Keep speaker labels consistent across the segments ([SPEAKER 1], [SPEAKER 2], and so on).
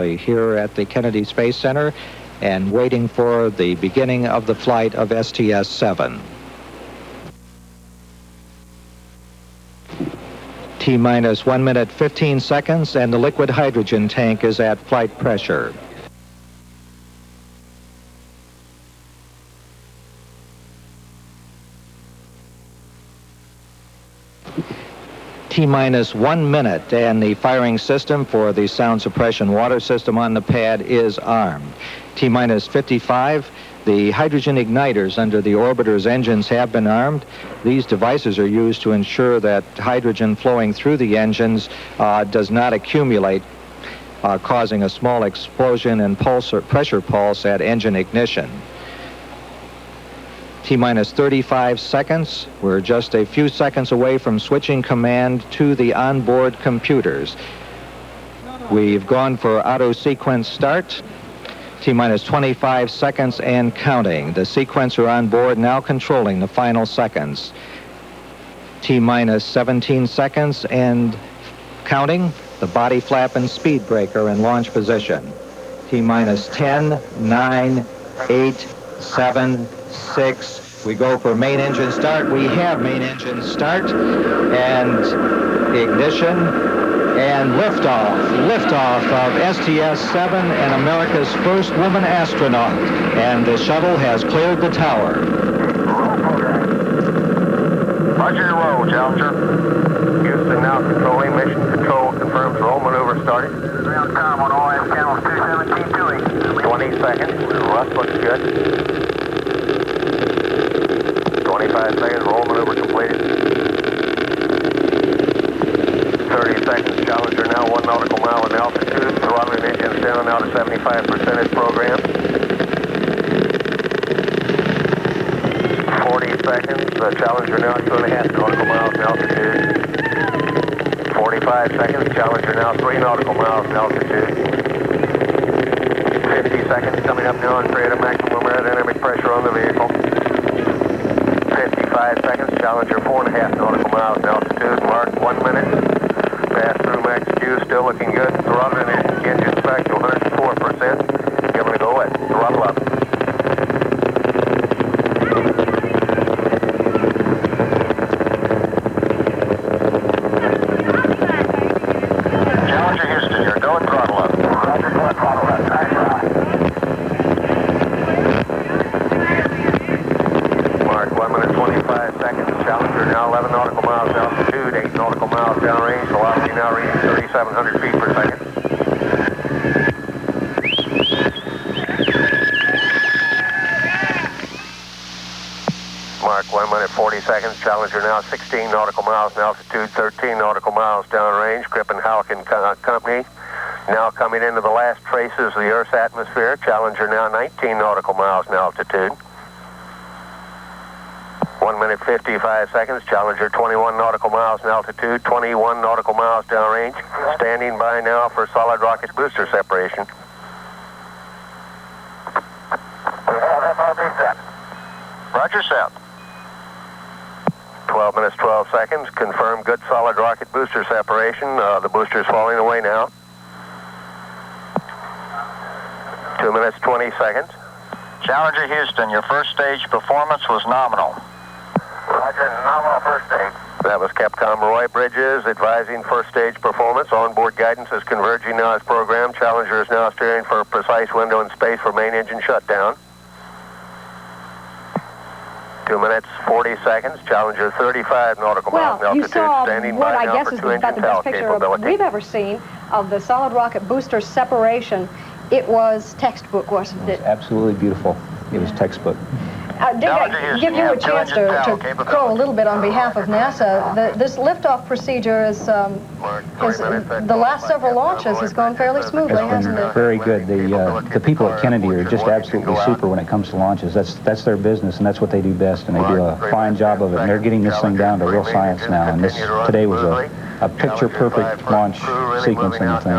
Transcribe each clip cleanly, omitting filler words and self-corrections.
[SPEAKER 1] Here at the Kennedy Space Center and waiting for the beginning of the flight of STS-7. T-minus 1 minute 15 seconds and the liquid hydrogen tank is at flight pressure. T-minus 1 minute and the firing system for the sound suppression water system on the pad is armed. T-minus 55, the hydrogen igniters under the orbiter's engines have been armed. These devices are used to ensure that hydrogen flowing through the engines does not accumulate, causing a small explosion and pulse or pressure pulse at engine ignition. T-minus 35 seconds. We're just a few seconds away from switching command to the onboard computers. We've gone for auto sequence start. T-minus 25 seconds and counting. The sequencer on board now controlling the final seconds. T-minus 17 seconds and counting. The body flap and speed breaker in launch position. T-minus 10, 9, 8, 7, 6. We go for main engine start. We have main engine start and ignition and liftoff. Liftoff of STS-7 and America's first woman astronaut. And the shuttle has cleared the tower.
[SPEAKER 2] Roger your roll, Challenger. Houston now controlling. Mission control confirms roll maneuver started. Ground com on all F channels 217 20 seconds. Rust looks good. 25 seconds, roll maneuver completed. 30 seconds, Challenger now 1 nautical mile in altitude, throttling engines down now to 75% as programmed. 40 seconds, Challenger now 2.5 nautical miles in altitude. 45 seconds, Challenger now 3 nautical miles in altitude. 50 seconds, coming up now and create a maximum aerodynamic pressure on the vehicle. 55 seconds, Challenger 4.5 nautical miles in altitude, mark 1 minute. Pass through max Q, still looking good. Throttling engines back to 104%. Giving it a go at throttle up. Challenger Houston, you're going throttle up. Roger, going throttle up. Nice ride. Mark 1 minute 25 seconds. Challenger now 11 nautical miles altitude, 8 nautical miles downrange. Velocity now reaching 3,700 feet per second. Mark 1 minute 40 seconds. Challenger now 16 nautical miles in altitude, 13 nautical miles downrange. Crippen Halkin Company now coming into the last traces of the Earth's atmosphere. Challenger now 19 nautical miles in altitude. 1 minute 55 seconds. Challenger 21 nautical miles in altitude, 21 nautical miles downrange. Standing by now for solid rocket booster separation. We have FRB set. Roger, set. 12 minutes 12 seconds. Confirm good solid rocket booster separation. The booster is falling away now. 2 minutes 20 seconds.
[SPEAKER 3] Challenger Houston, your first stage performance was nominal.
[SPEAKER 2] Roger, nominal first stage. That was Capcom Roy Bridges advising first stage performance. Onboard guidance is converging now as programmed. Challenger is now steering for a precise window in space for main engine shutdown. 2 minutes 40 seconds. Challenger 35 nautical miles in altitude. Standing by now for 2 engine towel capability.
[SPEAKER 4] We've ever seen of the solid rocket booster separation. It was textbook, wasn't it?
[SPEAKER 1] It was absolutely beautiful. It was textbook.
[SPEAKER 4] Did I give you a chance to crow a little bit on behalf of NASA? This liftoff procedure is the last several launches has gone fairly smoothly, hasn't it?
[SPEAKER 5] Very good. The people at Kennedy are just absolutely super when it comes to launches. That's their business, and that's what they do best, and they do a fine job of it. And they're getting this thing down to real science now. And today was a picture-perfect launch sequencing thing.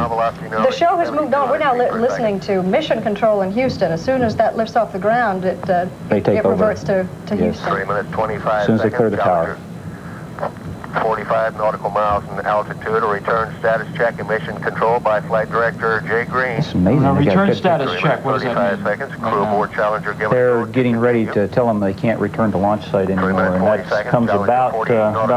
[SPEAKER 4] The show has moved on. We're now listening to mission control in Houston. As soon as that lifts off the ground, it reverts to Houston.
[SPEAKER 2] 3 minutes 25
[SPEAKER 5] as soon as they clear the tower.
[SPEAKER 2] 45 nautical miles in altitude. A return status check and mission control by Flight Director Jay Green.
[SPEAKER 5] It's amazing.
[SPEAKER 6] A return status check, what does that
[SPEAKER 2] 35
[SPEAKER 6] mean?
[SPEAKER 2] seconds. Crew aboard Challenger given.
[SPEAKER 5] They're getting ready to tell them they can't return to launch site anymore, and that comes about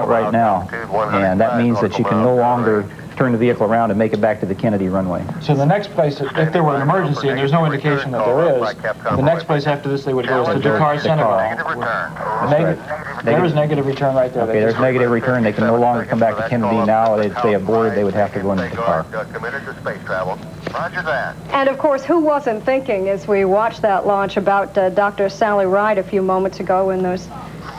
[SPEAKER 5] right now. And that means that you can no longer turn the vehicle around and make it back to the Kennedy runway.
[SPEAKER 6] So the next place, if there were an emergency, and there's no indication that there is, the next place after this they would go is to Dakar, Senegal. There is negative return right there.
[SPEAKER 5] Okay, there's negative return. They can no longer come back to Kennedy now. If they aborted, they would have to go into Dakar.
[SPEAKER 2] Committed to space travel.
[SPEAKER 3] Roger that.
[SPEAKER 4] And of course, who wasn't thinking as we watched that launch about Dr. Sally Ride a few moments ago when those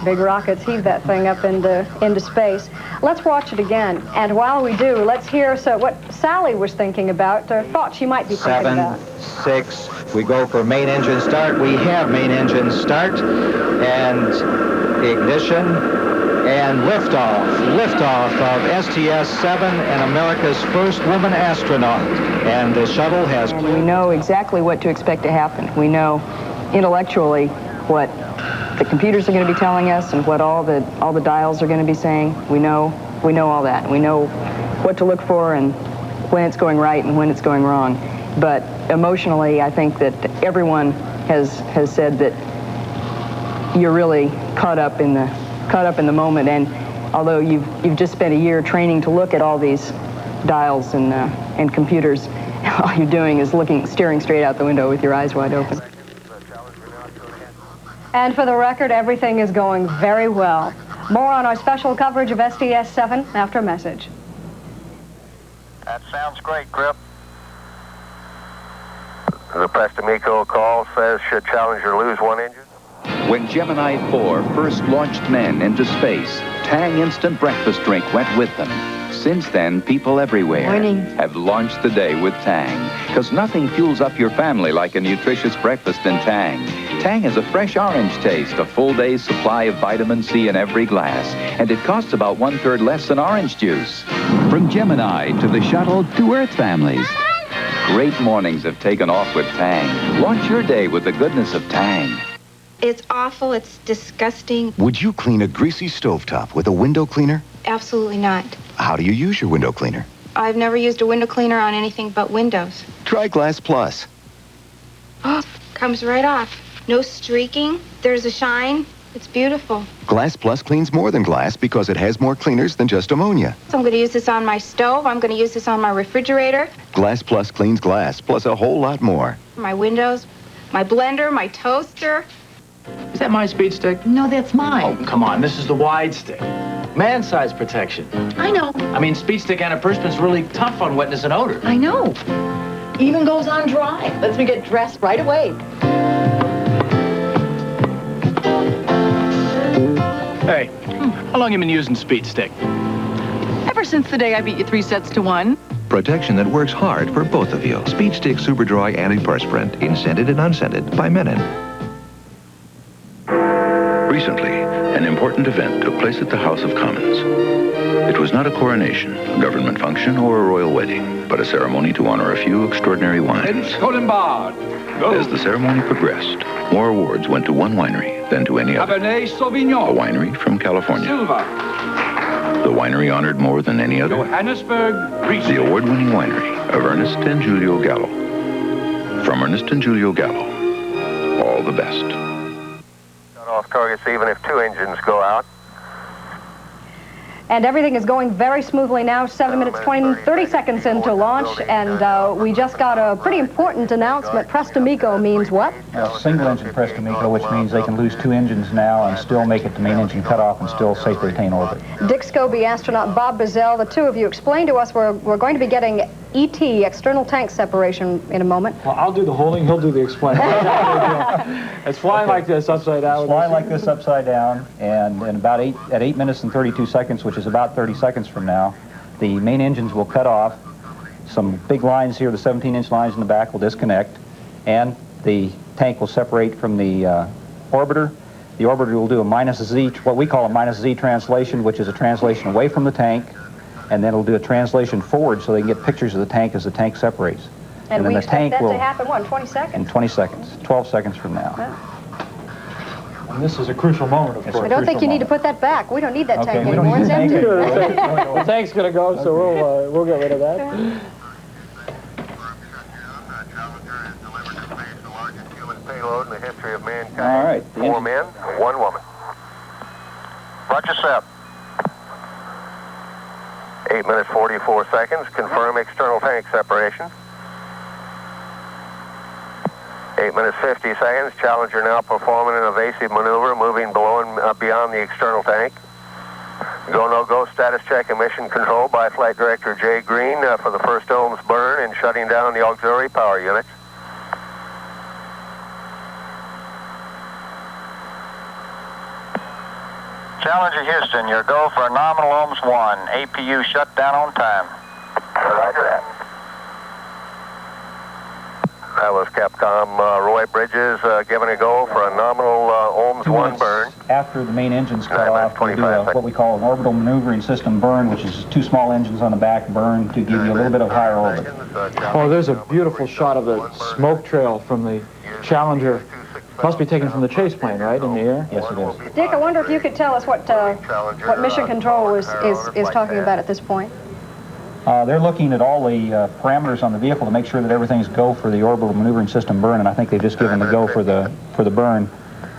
[SPEAKER 4] big rockets heaved that thing up into space. Let's watch it again. And while we do, let's hear what Sally was thinking about, or thought she might be thinking about.
[SPEAKER 1] 7, 6, we go for main engine start. We have main engine start, and ignition, and liftoff. Liftoff of STS-7 and America's first woman astronaut. And the shuttle has...
[SPEAKER 7] And we know exactly what to expect to happen. We know intellectually what the computers are going to be telling us and what all the dials are going to be saying. We know all that. We know what to look for and when it's going right and when it's going wrong. But emotionally, I think that everyone has said that you're really caught up in the moment. And although you've just spent a year training to look at all these dials and computers, all you're doing is staring straight out the window with your eyes wide open.
[SPEAKER 4] And for the record, everything is going very well. More on our special coverage of STS-7 after a message.
[SPEAKER 3] That sounds great, Grip.
[SPEAKER 2] The Prestamico call says, should Challenger lose one engine?
[SPEAKER 8] When Gemini 4 first launched men into space, Tang instant breakfast drink went with them. Since then, people everywhere have launched the day with Tang, because nothing fuels up your family like a nutritious breakfast in Tang. Tang has a fresh orange taste, a full day's supply of vitamin C in every glass, and it costs about 1/3 less than orange juice. From Gemini to the shuttle to Earth families, great mornings have taken off with Tang. Launch your day with the goodness of Tang.
[SPEAKER 9] It's awful. It's disgusting.
[SPEAKER 10] Would you clean a greasy stovetop with a window cleaner?
[SPEAKER 9] Absolutely not.
[SPEAKER 10] How do you use your window cleaner?
[SPEAKER 9] I've never used a window cleaner on anything but windows.
[SPEAKER 10] Try Glass Plus.
[SPEAKER 9] Comes right off. No streaking. There's a shine. It's beautiful.
[SPEAKER 10] Glass Plus cleans more than glass because it has more cleaners than just ammonia.
[SPEAKER 9] So I'm going to use this on my stove. I'm going to use this on my refrigerator.
[SPEAKER 10] Glass Plus cleans glass, plus a whole lot more.
[SPEAKER 9] My windows, my blender, my toaster.
[SPEAKER 6] Is that my speed stick?
[SPEAKER 11] No, that's mine.
[SPEAKER 6] Oh, come on. This is the wide stick. Man-size protection.
[SPEAKER 11] I know.
[SPEAKER 6] I mean, speed stick antiperspirant's really tough on wetness and odor.
[SPEAKER 11] I know. Even goes on dry. Lets me get dressed right away.
[SPEAKER 6] Hey, how long you been using speed stick?
[SPEAKER 11] Ever since the day I beat you 3 sets to 1.
[SPEAKER 12] Protection that works hard for both of you. Speed Stick Super Dry Antiperspirant in scented and unscented by Menon.
[SPEAKER 13] Recently, an important event took place at the House of Commons. It was not a coronation, a government function, or a royal wedding, but a ceremony to honor a few extraordinary wines. As the ceremony progressed, more awards went to one winery than to any other.
[SPEAKER 14] Cabernet Sauvignon.
[SPEAKER 13] A winery from California.
[SPEAKER 14] Silva.
[SPEAKER 13] The winery honored more than any other.
[SPEAKER 14] Johannesburg.
[SPEAKER 13] The award-winning winery of Ernest and Julio Gallo. From Ernest and Julio Gallo, all the best.
[SPEAKER 2] Cut off targets even if 2 engines go out.
[SPEAKER 4] And everything is going very smoothly now, 7 minutes, 30 seconds into launch, and we just got a pretty important announcement. Prestamico means what?
[SPEAKER 5] Single engine Prestamico, which means they can lose 2 engines now and still make it to main engine cutoff and still safely attain orbit.
[SPEAKER 4] Dick Scobie, astronaut Bob Bazell, the two of you, explain to us we're going to be getting ET, external tank separation, in a moment.
[SPEAKER 6] Well, I'll do the holding, he'll do the explaining. It's flying like this, upside down.
[SPEAKER 5] It's flying like this, upside down, and in about 8 minutes and 32 seconds, which is about 30 seconds from now, the main engines will cut off. Some big lines here, the 17-inch lines in the back, will disconnect, and the tank will separate from the orbiter. The orbiter will do a -Z, what we call a -Z translation, which is a translation away from the tank, and then it'll do a translation forward so they can get pictures of the tank as the tank separates.
[SPEAKER 4] And
[SPEAKER 5] then
[SPEAKER 4] we
[SPEAKER 5] the
[SPEAKER 4] expect
[SPEAKER 5] tank
[SPEAKER 4] that
[SPEAKER 5] will,
[SPEAKER 4] to happen, what, in 20 seconds?
[SPEAKER 5] in 20 seconds, 12 seconds from now.
[SPEAKER 4] Yeah.
[SPEAKER 6] And this is a crucial moment, of course.
[SPEAKER 4] I don't think you need to put that back. We don't need that tank
[SPEAKER 5] we don't
[SPEAKER 4] anymore.
[SPEAKER 5] need
[SPEAKER 4] It's
[SPEAKER 5] the tank
[SPEAKER 4] empty.
[SPEAKER 5] anymore.
[SPEAKER 6] The tank's going to go, so we'll get rid of that.
[SPEAKER 2] Payload in the history of mankind.
[SPEAKER 5] All right.
[SPEAKER 2] 4 men, 1 woman.
[SPEAKER 3] Roger, sir.
[SPEAKER 2] 8 minutes 44 seconds. Confirm external tank separation. 8 minutes 50 seconds. Challenger now performing an evasive maneuver, moving below and beyond the external tank. Go, no go status check and mission control by Flight Director Jay Green for the first ohms burn and shutting down the auxiliary power units.
[SPEAKER 3] Challenger Houston, your go for nominal ohms 1. APU shut down on time.
[SPEAKER 2] Roger that. That was Capcom Roy Bridges giving a go for a nominal ohms 1 burn.
[SPEAKER 5] After the main engine's cut off, we do what we call an orbital maneuvering system burn, which is 2 small engines on the back burn to give you a little bit of higher orbit.
[SPEAKER 6] Oh, there's a beautiful shot of the smoke trail from the Challenger. Must be taken from the chase plane, right, in the air?
[SPEAKER 5] Yes, it is.
[SPEAKER 4] Dick, I wonder if you could tell us what mission control is talking about at this point.
[SPEAKER 5] They're looking at all the parameters on the vehicle to make sure that everything's go for the orbital maneuvering system burn, and I think they've just given the go for the burn.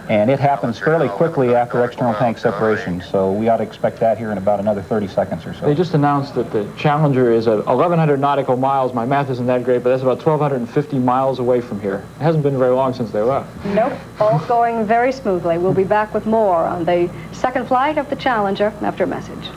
[SPEAKER 5] And it happens fairly quickly after external tank separation, so we ought to expect that here in about another 30 seconds or so.
[SPEAKER 6] They just announced that the Challenger is at 1,100 nautical miles. My math isn't that great, but that's about 1,250 miles away from here. It hasn't been very long since they left.
[SPEAKER 4] Nope, all's going very smoothly. We'll be back with more on the second flight of the Challenger after a message.